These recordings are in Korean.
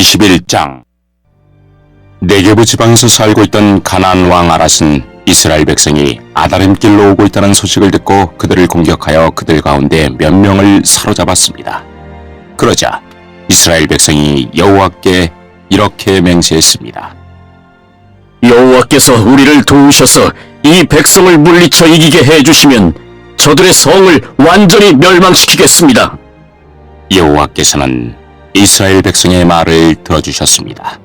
21장. 네게부 지방에서 살고 있던 가나안 왕 아랏은 이스라엘 백성이 아다림길로 오고 있다는 소식을 듣고 그들을 공격하여 그들 가운데 몇 명을 사로잡았습니다. 그러자 이스라엘 백성이 여호와께 이렇게 맹세했습니다. 여호와께서 우리를 도우셔서 이 백성을 물리쳐 이기게 해주시면 저들의 성을 완전히 멸망시키겠습니다. 여호와께서는 이스라엘 백성의 말을 들어주셨습니다.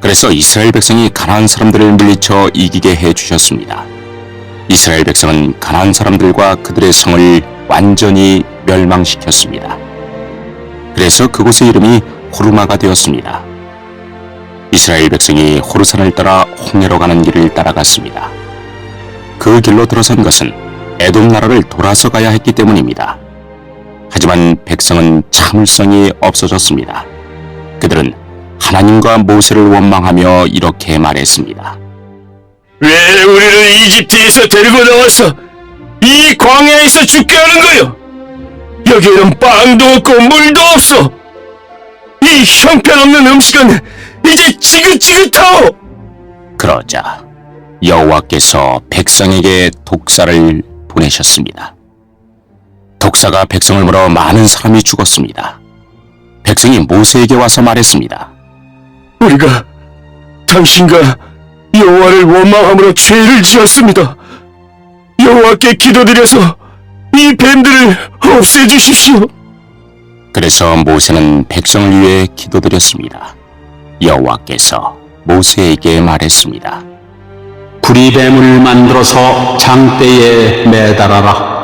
그래서 이스라엘 백성이 가나안 사람들을 물리쳐 이기게 해주셨습니다. 이스라엘 백성은 가나안 사람들과 그들의 성을 완전히 멸망시켰습니다. 그래서 그곳의 이름이 호르마가 되었습니다. 이스라엘 백성이 호르산을 따라 홍해로 가는 길을 따라갔습니다. 그 길로 들어선 것은 에돔 나라를 돌아서 가야 했기 때문입니다. 하지만 백성은 참을성이 없어졌습니다. 그들은 하나님과 모세를 원망하며 이렇게 말했습니다. 왜 우리를 이집트에서 데리고 나와서 이 광야에서 죽게 하는 거요? 여기에는 빵도 없고 물도 없어. 이 형편없는 음식은 이제 지긋지긋하오. 그러자 여호와께서 백성에게 독사를 보내셨습니다. 독사가 백성을 물어 많은 사람이 죽었습니다. 백성이 모세에게 와서 말했습니다. 우리가 당신과 여호와를 원망함으로 죄를 지었습니다. 여호와께 기도드려서 이 뱀들을 없애주십시오. 그래서 모세는 백성을 위해 기도드렸습니다. 여호와께서 모세에게 말했습니다. 구리뱀을 만들어서 장대에 매달아라.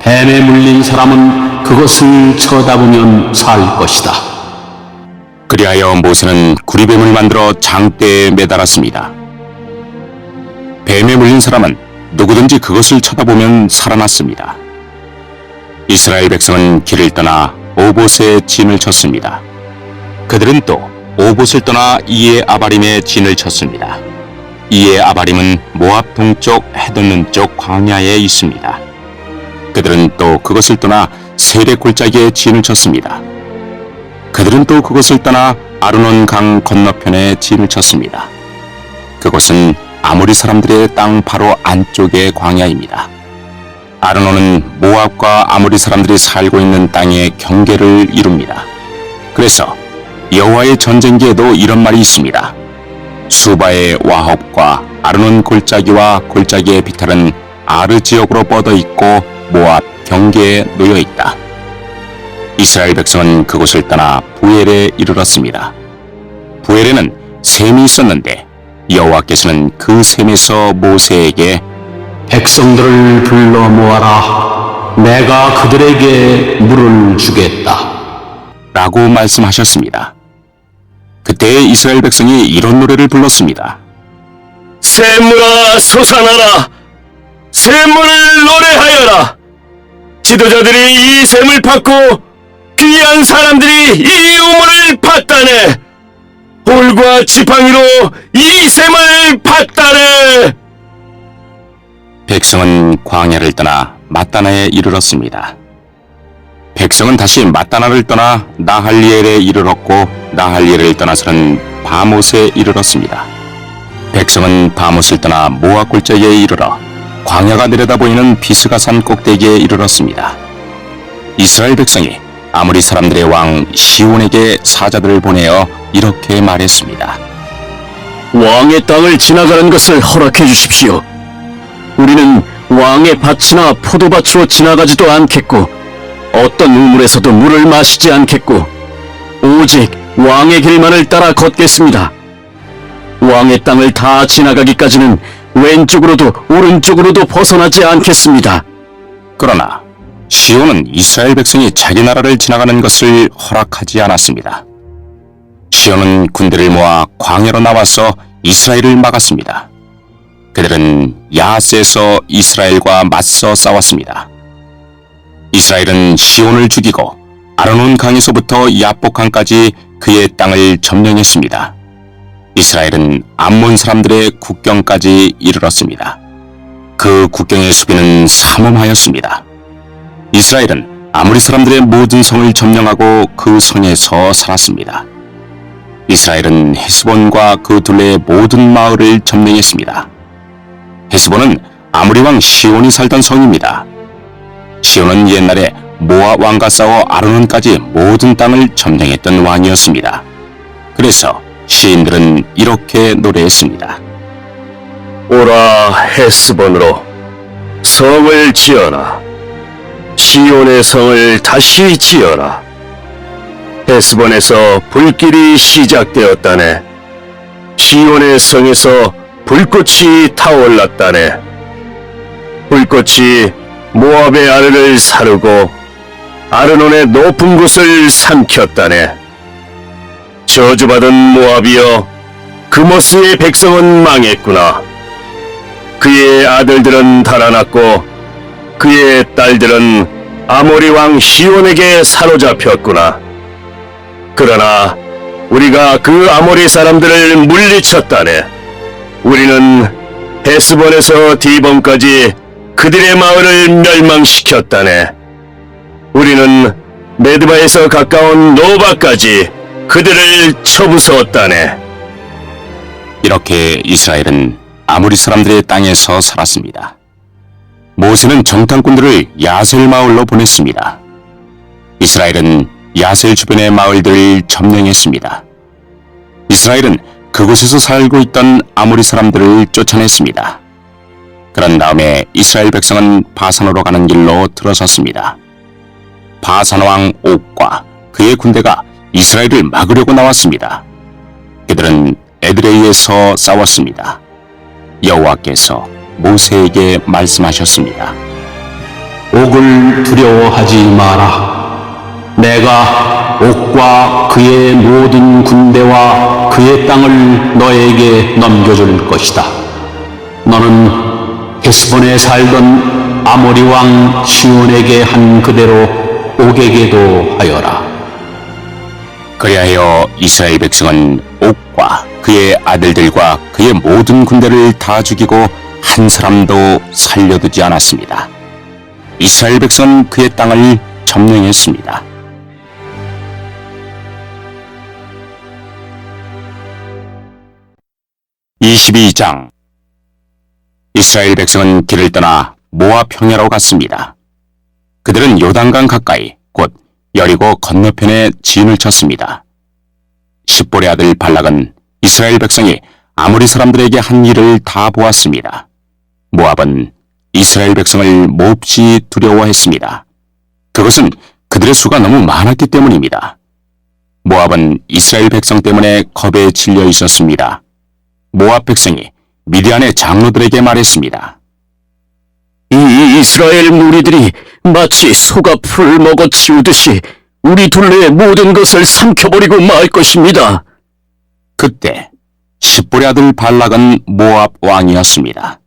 뱀에 물린 사람은 그것을 쳐다보면 살 것이다. 그리하여 모세는 구리뱀을 만들어 장대에 매달았습니다. 뱀에 물린 사람은 누구든지 그것을 쳐다보면 살아났습니다. 이스라엘 백성은 길을 떠나 오봇에 진을 쳤습니다. 그들은 또 오봇을 떠나 이에 아바림에 진을 쳤습니다. 이에 아바림은 모압 동쪽 해돋는 쪽 광야에 있습니다. 그들은 또 그것을 떠나 세례 골짜기에 진을 쳤습니다. 그들은 또 그것을 떠나 아르논 강 건너편에 진을 쳤습니다. 그곳은 아모리 사람들의 땅 바로 안쪽의 광야입니다. 아르논은 모압과 아모리 사람들이 살고 있는 땅의 경계를 이룹니다. 그래서 여호와의 전쟁기에도 이런 말이 있습니다. 수바의 와헙과 아르논 골짜기와 골짜기의 비탈은 아르 지역으로 뻗어 있고 모압 경계에 놓여 있다. 이스라엘 백성은 그곳을 떠나 부엘에 이르렀습니다. 부엘에는 샘이 있었는데 여호와께서는 그 샘에서 모세에게 백성들을 불러 모아라. 내가 그들에게 물을 주겠다. 라고 말씀하셨습니다. 그때 이스라엘 백성이 이런 노래를 불렀습니다. 샘물아 솟아나라. 샘물을 노래하여라. 지도자들이 이 샘을 팠고 귀한 사람들이 이 우물을 팠다네. 돌과 지팡이로 이 샘을 팠다네. 백성은 광야를 떠나 mat다나에 이르렀습니다. 백성은 다시 mat다나를 떠나 나할리엘에 이르렀고 나할리엘을 떠나서는 바못에 이르렀습니다. 백성은 바못을 떠나 모압 골짜기에 이르러 광야가 내려다보이는 비스가산 꼭대기에 이르렀습니다. 이스라엘 백성이 아모리 사람들의 왕 시온에게 사자들을 보내어 이렇게 말했습니다. 왕의 땅을 지나가는 것을 허락해 주십시오. 우리는 왕의 밭이나 포도밭으로 지나가지도 않겠고 어떤 우물에서도 물을 마시지 않겠고 오직 왕의 길만을 따라 걷겠습니다. 왕의 땅을 다 지나가기까지는 왼쪽으로도 오른쪽으로도 벗어나지 않겠습니다. 그러나 시온은 이스라엘 백성이 자기 나라를 지나가는 것을 허락하지 않았습니다. 시온은 군대를 모아 광야로 나와서 이스라엘을 막았습니다. 그들은 야하스에서 이스라엘과 맞서 싸웠습니다. 이스라엘은 시온을 죽이고 아르논 강에서부터 야복강까지 그의 땅을 점령했습니다. 이스라엘은 암몬 사람들의 국경까지 이르렀습니다. 그 국경의 수비는 삼엄하였습니다. 이스라엘은 아모리 사람들의 모든 성을 점령하고 그 성에서 살았습니다. 이스라엘은 헤스본과 그 둘레의 모든 마을을 점령했습니다. 헤스본은 아모리 왕 시온이 살던 성입니다. 시온은 옛날에 모압 왕과 싸워 아르논까지 모든 땅을 점령했던 왕이었습니다. 그래서 시인들은 이렇게 노래했습니다. 오라 헤스본으로 성을 지어라. 시온의 성을 다시 지어라. 헤스본에서 불길이 시작되었다네. 시온의 성에서 불꽃이 타올랐다네. 불꽃이 모압의 아르를 사르고 아르논의 높은 곳을 삼켰다네. 저주받은 모압이여, 그모스의 백성은 망했구나. 그의 아들들은 달아났고 그의 딸들은 아모리 왕 시온에게 사로잡혔구나. 그러나 우리가 그 아모리 사람들을 물리쳤다네. 우리는 헤스본에서 디본까지 그들의 마을을 멸망시켰다네. 우리는 메드바에서 가까운 노바까지 그들을 쳐부수었다네. 이렇게 이스라엘은 아모리 사람들의 땅에서 살았습니다. 모세는 정탐꾼들을 야셀 마을로 보냈습니다. 이스라엘은 야셀 주변의 마을들을 점령했습니다. 이스라엘은 그곳에서 살고 있던 아모리 사람들을 쫓아냈습니다. 그런 다음에 이스라엘 백성은 바산으로 가는 길로 들어섰습니다. 바산 왕 옥과 그의 군대가 이스라엘을 막으려고 나왔습니다. 그들은 에드레이에서 싸웠습니다. 여호와께서 모세에게 말씀하셨습니다. 옥을 두려워하지 마라. 내가 옥과 그의 모든 군대와 그의 땅을 너에게 넘겨줄 것이다. 너는 헤스본에 살던 아모리 왕 시온에게 한 그대로 옥에게도 하여라. 그리하여 이스라엘 백성은 옥과 그의 아들들과 그의 모든 군대를 다 죽이고 한 사람도 살려두지 않았습니다. 이스라엘 백성은 그의 땅을 점령했습니다. (22장) 이스라엘 백성은 길을 떠나 모압 평야로 갔습니다. 그들은 요단강 가까이 곧 여리고 건너편에 진을 쳤습니다. 십볼의 아들 발락은 이스라엘 백성이 아모리 사람들에게 한 일을 다 보았습니다. 모압은 이스라엘 백성을 몹시 두려워했습니다. 그것은 그들의 수가 너무 많았기 때문입니다. 모압은 이스라엘 백성 때문에 겁에 질려 있었습니다. 모압 백성이 미디안의 장로들에게 말했습니다. 이 이스라엘 무리들이 마치 소가 풀을 먹어 치우듯이 우리 둘레의 모든 것을 삼켜버리고 말 것입니다. 그때 십볼의 아들 발락은 모압 왕이었습니다.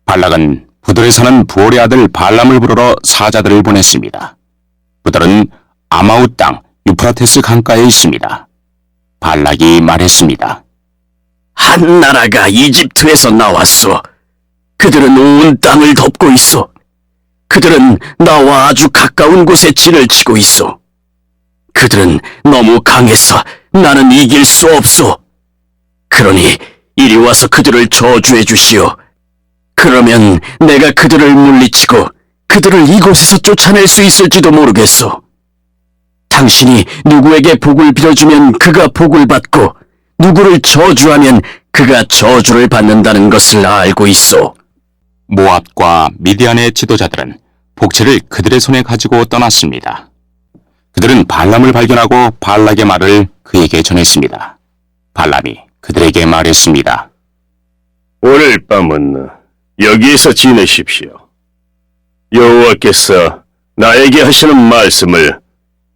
발락은 부들에 사는 부올의 아들 발람을 부르러 사자들을 보냈습니다. 부들은 아마웃 땅 유프라테스 강가에 있습니다. 발락이 말했습니다. 한 나라가 이집트에서 나왔소. 그들은 온 땅을 덮고 있어. 그들은 나와 아주 가까운 곳에 진을 치고 있어. 그들은 너무 강해서 나는 이길 수 없소. 그러니 이리 와서 그들을 저주해 주시오. 그러면 내가 그들을 물리치고 그들을 이곳에서 쫓아낼 수 있을지도 모르겠소. 당신이 누구에게 복을 빌어주면 그가 복을 받고 누구를 저주하면 그가 저주를 받는다는 것을 알고 있소. 모압과 미디안의 지도자들은 복채를 그들의 손에 가지고 떠났습니다. 그들은 발람을 발견하고 발락의 말을 그에게 전했습니다. 발람이 그들에게 말했습니다. 오늘 밤은 여기에서 지내십시오. 여호와께서 나에게 하시는 말씀을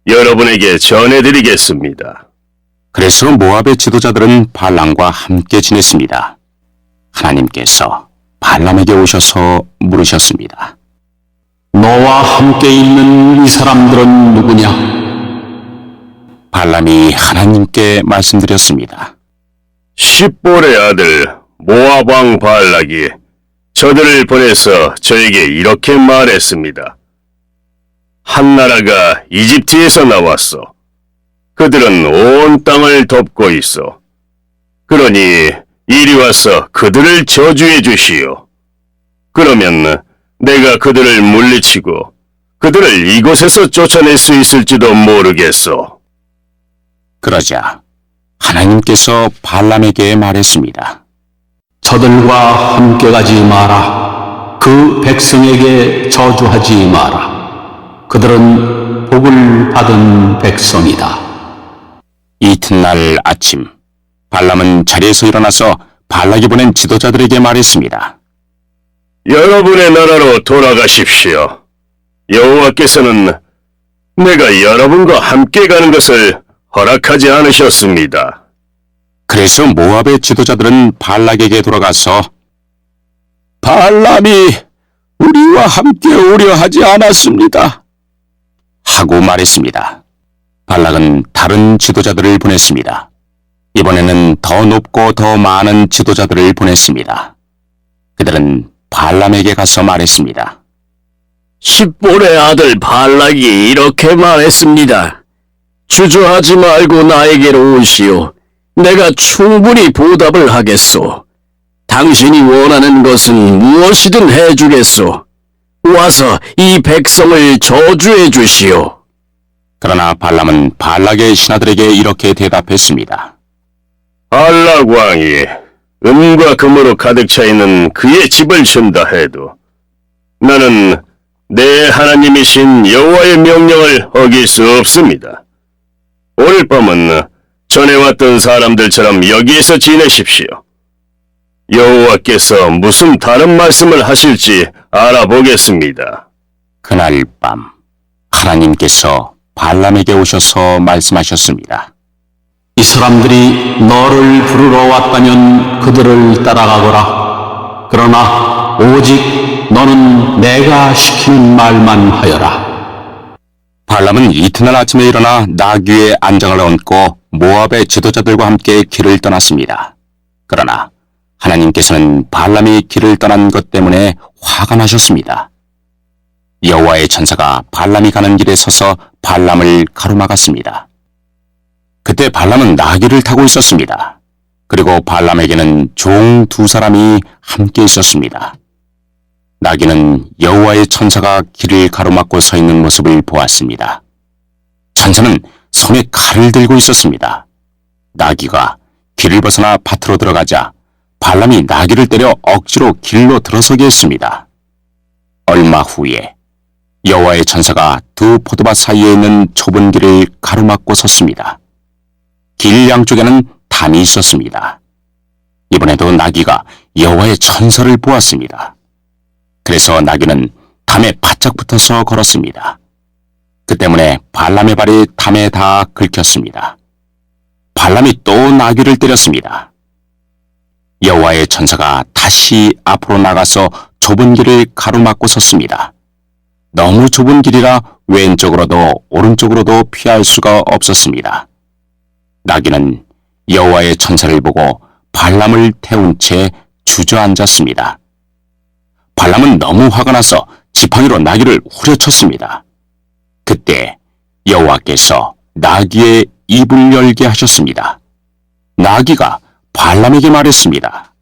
여러분에게 전해드리겠습니다. 그래서 모압의 지도자들은 발람과 함께 지냈습니다. 하나님께서 발람에게 오셔서 물으셨습니다. 너와 함께 있는 이 사람들은 누구냐? 발람이 하나님께 말씀드렸습니다. 십볼의 아들 모압 왕 발락이 저들을 보내서 저에게 이렇게 말했습니다. 한 나라가 이집트에서 나왔소. 그들은 온 땅을 덮고 있어. 그러니 이리 와서 그들을 저주해 주시오. 그러면 내가 그들을 물리치고 그들을 이곳에서 쫓아낼 수 있을지도 모르겠소. 그러자 하나님께서 발람에게 말했습니다. 저들과 함께 가지 마라. 그 백성에게 저주하지 마라. 그들은 복을 받은 백성이다. 이튿날 아침 발람은 자리에서 일어나서 발락이 보낸 지도자들에게 말했습니다. 여러분의 나라로 돌아가십시오. 여호와께서는 내가 여러분과 함께 가는 것을 허락하지 않으셨습니다. 그래서 모압의 지도자들은 발락에게 돌아가서 발람이 우리와 함께 오려 하지 않았습니다. 하고 말했습니다. 발락은 다른 지도자들을 보냈습니다. 이번에는 더 높고 더 많은 지도자들을 보냈습니다. 그들은 발람에게 가서 말했습니다. 십볼의 아들 발락이 이렇게 말했습니다. 주저하지 말고 나에게로 오시오. 내가 충분히 보답을 하겠소. 당신이 원하는 것은 무엇이든 해주겠소. 와서 이 백성을 저주해 주시오. 그러나 발람은 발락의 신하들에게 이렇게 대답했습니다. 발락 왕이 은과 금으로 가득 차 있는 그의 집을 준다 해도 나는 내 하나님이신 여호와의 명령을 어길 수 없습니다. 오늘 밤은 전에 왔던 사람들처럼 여기에서 지내십시오. 여호와께서 무슨 다른 말씀을 하실지 알아보겠습니다. 그날 밤 하나님께서 발람에게 오셔서 말씀하셨습니다. 이 사람들이 너를 부르러 왔다면 그들을 따라가거라. 그러나 오직 너는 내가 시키는 말만 하여라. 발람은 이튿날 아침에 일어나 나귀의 안장을 얹고 모압의 지도자들과 함께 길을 떠났습니다. 그러나 하나님께서는 발람이 길을 떠난 것 때문에 화가 나셨습니다. 여호와의 천사가 발람이 가는 길에 서서 발람을 가로막았습니다. 그때 발람은 나귀를 타고 있었습니다. 그리고 발람에게는 종 두 사람이 함께 있었습니다. 나귀는 여호와의 천사가 길을 가로막고 서 있는 모습을 보았습니다. 천사는 손에 칼을 들고 있었습니다. 나귀가 길을 벗어나 밭으로 들어가자 발람이 나귀를 때려 억지로 길로 들어서게 했습니다. 얼마 후에 여호와의 천사가 두 포도밭 사이에 있는 좁은 길을 가로막고 섰습니다. 길 양쪽에는 담이 있었습니다. 이번에도 나귀가 여호와의 천사를 보았습니다. 그래서 나귀는 담에 바짝 붙어서 걸었습니다. 그 때문에 발람의 발이 담에 다 긁혔습니다. 발람이 또 나귀를 때렸습니다. 여호와의 천사가 다시 앞으로 나가서 좁은 길을 가로막고 섰습니다. 너무 좁은 길이라 왼쪽으로도 오른쪽으로도 피할 수가 없었습니다. 나귀는 여호와의 천사를 보고 발람을 태운 채 주저앉았습니다. 발람은 너무 화가 나서 지팡이로 나귀를 후려쳤습니다. 그때 여호와께서 나귀의 입을 열게 하셨습니다. 나귀가 발람에게 말했습니다.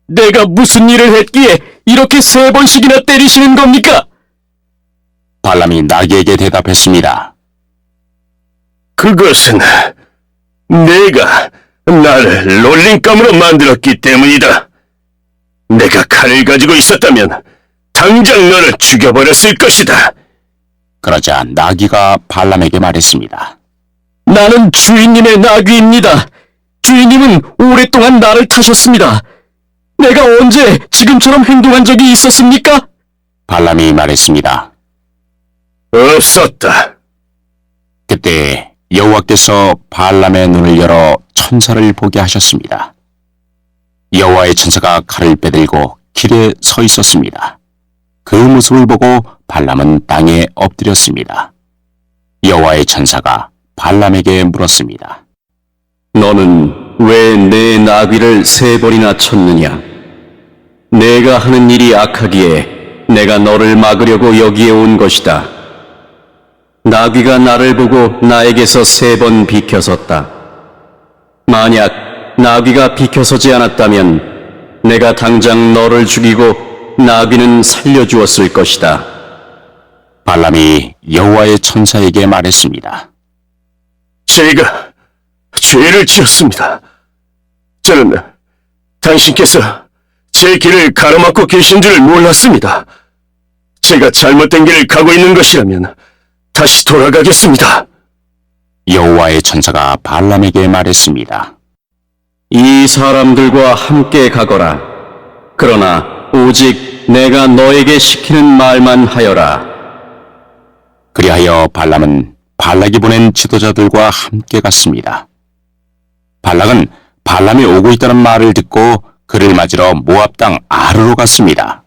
내가 무슨 일을 했기에 이렇게 3번씩이나 때리시는 겁니까? 발람이 나귀에게 대답했습니다. 그것은 내가 나를 놀림감으로 만들었기 때문이다. 내가 칼을 가지고 있었다면 당장 너를 죽여버렸을 것이다. 그러자 나귀가 발람에게 말했습니다. 나는 주인님의 나귀입니다. 주인님은 오랫동안 나를 타셨습니다. 내가 언제 지금처럼 행동한 적이 있었습니까? 발람이 말했습니다. 없었다. 그때 여호와께서 발람의 눈을 열어 천사를 보게 하셨습니다. 여호와의 천사가 칼을 빼들고 길에 서 있었습니다. 그 모습을 보고 발람은 땅에 엎드렸습니다. 여호와의 천사가 발람에게 물었습니다. 너는 왜 내 나귀를 3번이나 쳤느냐? 내가 하는 일이 악하기에 내가 너를 막으려고 여기에 온 것이다. 나귀가 나를 보고 나에게서 3번 비켜섰다. 만약 나귀가 비켜서지 않았다면 내가 당장 너를 죽이고 나귀는 살려주었을 것이다. 발람이 여호와의 천사에게 말했습니다. 제가 죄를 지었습니다. 저는 당신께서 제 길을 가로막고 계신 줄 몰랐습니다. 제가 잘못된 길을 가고 있는 것이라면 다시 돌아가겠습니다. 여호와의 천사가 발람에게 말했습니다. 이 사람들과 함께 가거라. 그러나 오직 내가 너에게 시키는 말만 하여라. 그리하여 발람은 발락이 보낸 지도자들과 함께 갔습니다. 발락은 발람이 오고 있다는 말을 듣고 그를 맞으러 모압 땅 아르로 갔습니다.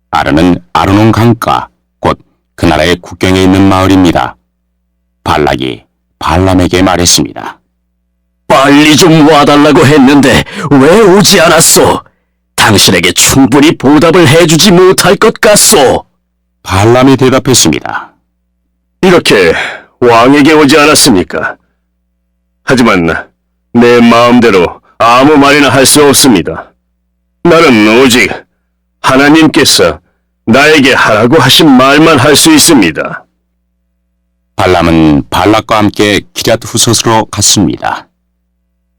아르는 아르논 강가, 곧 그 나라의 국경에 있는 마을입니다. 발락이 발람에게 말했습니다. 빨리 좀 와달라고 했는데 왜 오지 않았소? 당신에게 충분히 보답을 해주지 못할 것 같소. 발람이 대답했습니다. 이렇게 왕에게 오지 않았습니까? 하지만 내 마음대로 아무 말이나 할 수 없습니다. 나는 오직 하나님께서 나에게 하라고 하신 말만 할 수 있습니다. 발람은 발락과 함께 기럇 후섯으로 갔습니다.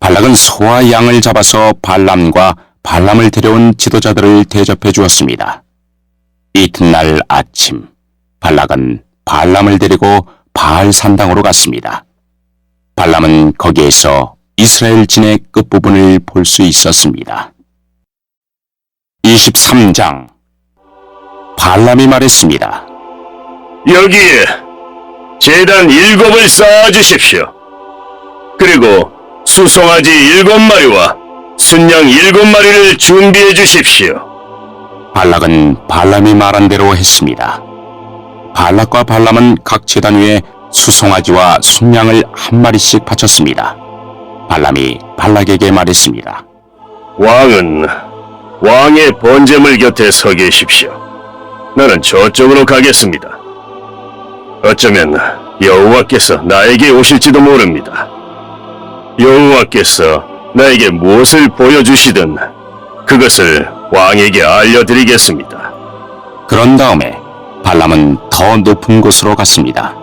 발락은 소와 양을 잡아서 발람과 발람을 데려온 지도자들을 대접해 주었습니다. 이튿날 아침, 발락은 발람을 데리고 바알 산당으로 갔습니다. 발람은 거기에서 이스라엘 진의 끝부분을 볼 수 있었습니다. 23장 발람이 말했습니다. 여기에 제단 7을 쌓아주십시오. 그리고 수송아지 7마리와 순양 7마리를 준비해 주십시오. 발락은 발람이 말한 대로 했습니다. 발락과 발람은 각 제단 위에 수송아지와 순양을 한 마리씩 바쳤습니다. 발람이 발락에게 말했습니다. 왕은 왕의 번제물 곁에 서 계십시오. 나는 저쪽으로 가겠습니다. 어쩌면 여호와께서 나에게 오실지도 모릅니다. 여호와께서 나에게 무엇을 보여주시든 그것을 왕에게 알려드리겠습니다. 그런 다음에 발람은 더 높은 곳으로 갔습니다.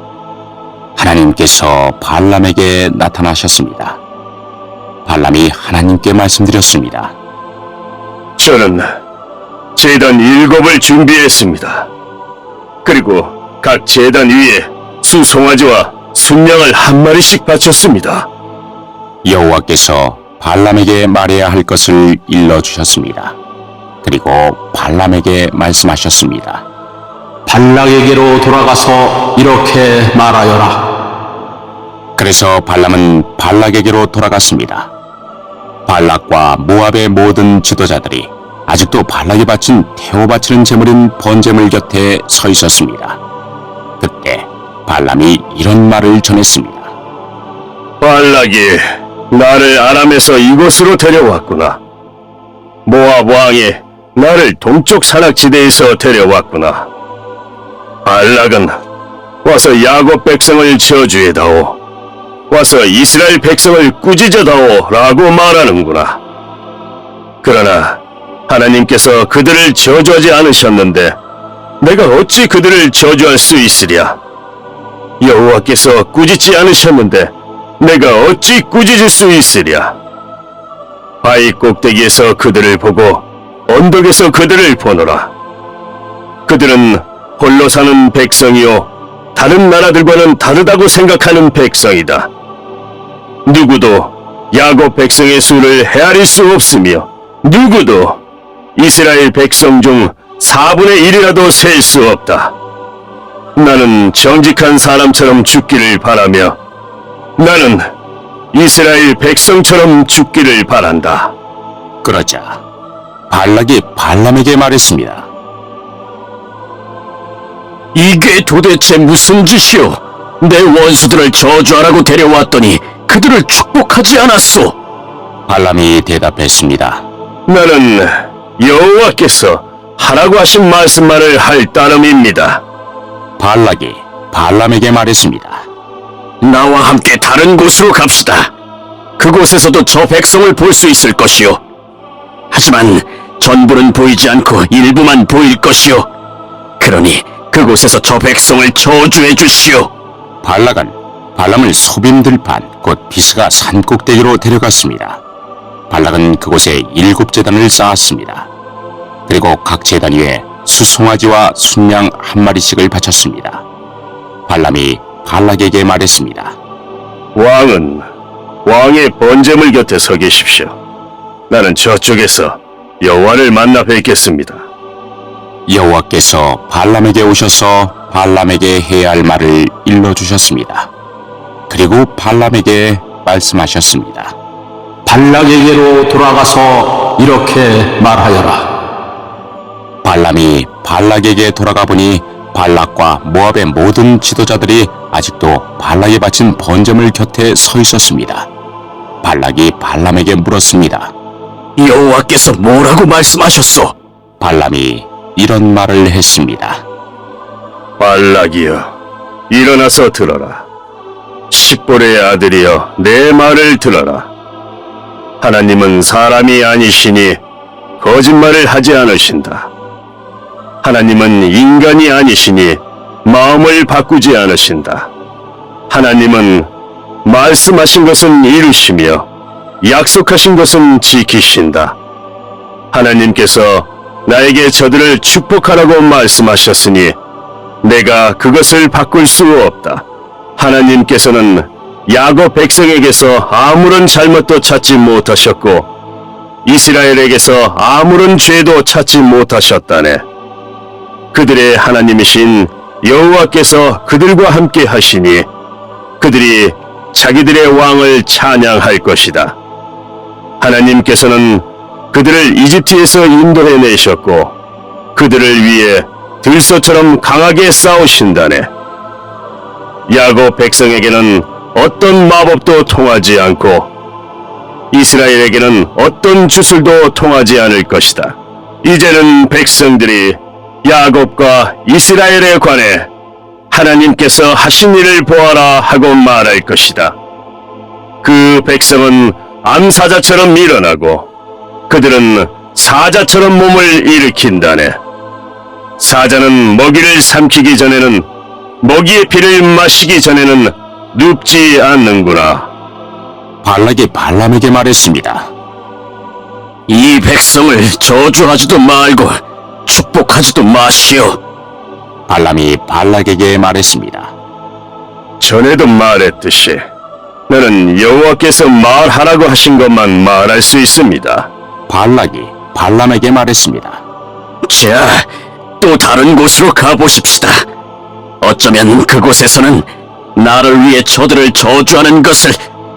하나님께서 발람에게 나타나셨습니다. 발람이 하나님께 말씀드렸습니다. 저는 제단 7을 준비했습니다. 그리고 각 제단 위에 수송아지와 순양을 한 마리씩 바쳤습니다. 여호와께서 발람에게 말해야 할 것을 일러주셨습니다. 그리고 발람에게 말씀하셨습니다. 발락에게로 돌아가서 이렇게 말하여라. 그래서 발람은 발락에게로 돌아갔습니다. 발락과 모압의 모든 지도자들이 아직도 발락이 바친 태워 바치는 제물인 번제물 곁에 서 있었습니다. 그때 발람이 이런 말을 전했습니다. 발락이 나를 아람에서 이곳으로 데려왔구나. 모압 왕이 나를 동쪽 산악지대에서 데려왔구나. 발락은 와서 야곱 백성을 저주해다오. 와서 이스라엘 백성을 꾸짖어다오 라고 말하는구나. 그러나 하나님께서 그들을 저주하지 않으셨는데 내가 어찌 그들을 저주할 수 있으랴. 여호와께서 꾸짖지 않으셨는데 내가 어찌 꾸짖을 수 있으랴. 바위 꼭대기에서 그들을 보고 언덕에서 그들을 보노라. 그들은 홀로 사는 백성이요 다른 나라들과는 다르다고 생각하는 백성이다. 누구도 야곱 백성의 수를 헤아릴 수 없으며 누구도 이스라엘 백성 중 4분의 1이라도 셀 수 없다. 나는 정직한 사람처럼 죽기를 바라며 나는 이스라엘 백성처럼 죽기를 바란다. 그러자 발락이 발람에게 말했습니다. 이게 도대체 무슨 짓이오? 내 원수들을 저주하라고 데려왔더니 그들을 축복하지 않았소. 발람이 대답했습니다. 나는 여호와께서 하라고 하신 말씀만을 할 따름입니다. 발락이 발람에게 말했습니다. 나와 함께 다른 곳으로 갑시다. 그곳에서도 저 백성을 볼 수 있을 것이요. 하지만 전부는 보이지 않고 일부만 보일 것이요. 그러니 그곳에서 저 백성을 저주해 주시오. 발락은 발람을 소빔들판 곧 비스가 산 꼭대기로 데려갔습니다. 발락은 그곳에 7제단을 쌓았습니다. 그리고 각 제단 위에 수송아지와 순양 한 마리씩을 바쳤습니다. 발람이 발락에게 말했습니다. 왕은 왕의 번제물 곁에 서 계십시오. 나는 저쪽에서 여호와를 만나 뵙겠습니다. 여호와께서 발람에게 오셔서 발람에게 해야 할 말을 일러주셨습니다. 그리고 발람에게 말씀하셨습니다. 발락에게로 돌아가서 이렇게 말하여라. 발람이 발락에게 돌아가 보니 발락과 모압의 모든 지도자들이 아직도 발락에 바친 번제물 곁에 서 있었습니다. 발락이 발람에게 물었습니다. 여호와께서 뭐라고 말씀하셨소? 발람이 이런 말을 했습니다. 발락이여, 일어나서 들어라. 십볼의 아들이여, 내 말을 들어라. 하나님은 사람이 아니시니 거짓말을 하지 않으신다. 하나님은 인간이 아니시니 마음을 바꾸지 않으신다. 하나님은 말씀하신 것은 이루시며 약속하신 것은 지키신다. 하나님께서 나에게 저들을 축복하라고 말씀하셨으니 내가 그것을 바꿀 수 없다. 하나님께서는 야곱 백성에게서 아무런 잘못도 찾지 못하셨고 이스라엘에게서 아무런 죄도 찾지 못하셨다네. 그들의 하나님이신 여호와께서 그들과 함께 하시니 그들이 자기들의 왕을 찬양할 것이다. 하나님께서는 그들을 이집트에서 인도해 내셨고 그들을 위해 들소처럼 강하게 싸우신다네. 야곱 백성에게는 어떤 마법도 통하지 않고 이스라엘에게는 어떤 주술도 통하지 않을 것이다. 이제는 백성들이 야곱과 이스라엘에 관해 하나님께서 하신 일을 보아라 하고 말할 것이다. 그 백성은 암사자처럼 일어나고 그들은 사자처럼 몸을 일으킨다네. 사자는 먹이를 삼키기 전에는 먹이의 피를 마시기 전에는 눕지 않는구나. 발락이 발람에게 말했습니다. 이 백성을 저주하지도 말고 축복하지도 마시오. 발람이 발락에게 말했습니다. 전에도 말했듯이 나는 여호와께서 말하라고 하신 것만 말할 수 있습니다. 발락이 발람에게 말했습니다. 자, 또 다른 곳으로 가보십시다. 어쩌면 그곳에서는 나를 위해 저들을 저주하는 것을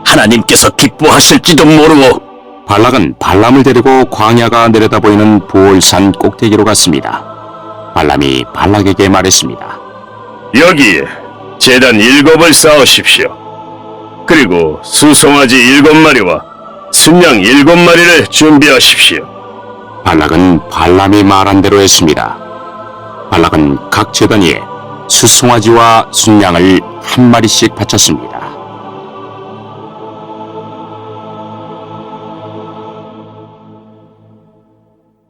하나님께서 기뻐하실지도 모르오. 발락은 발람을 데리고 광야가 내려다 보이는 부올산 꼭대기로 갔습니다. 발람이 발락에게 말했습니다. 여기에 제단 7을 쌓으십시오. 그리고 수송아지 7마리와 순양 7마리를 준비하십시오. 발락은 발람이 말한 대로 했습니다. 발락은 각 제단 위에 수송아지와 순양을 한 마리씩 바쳤습니다.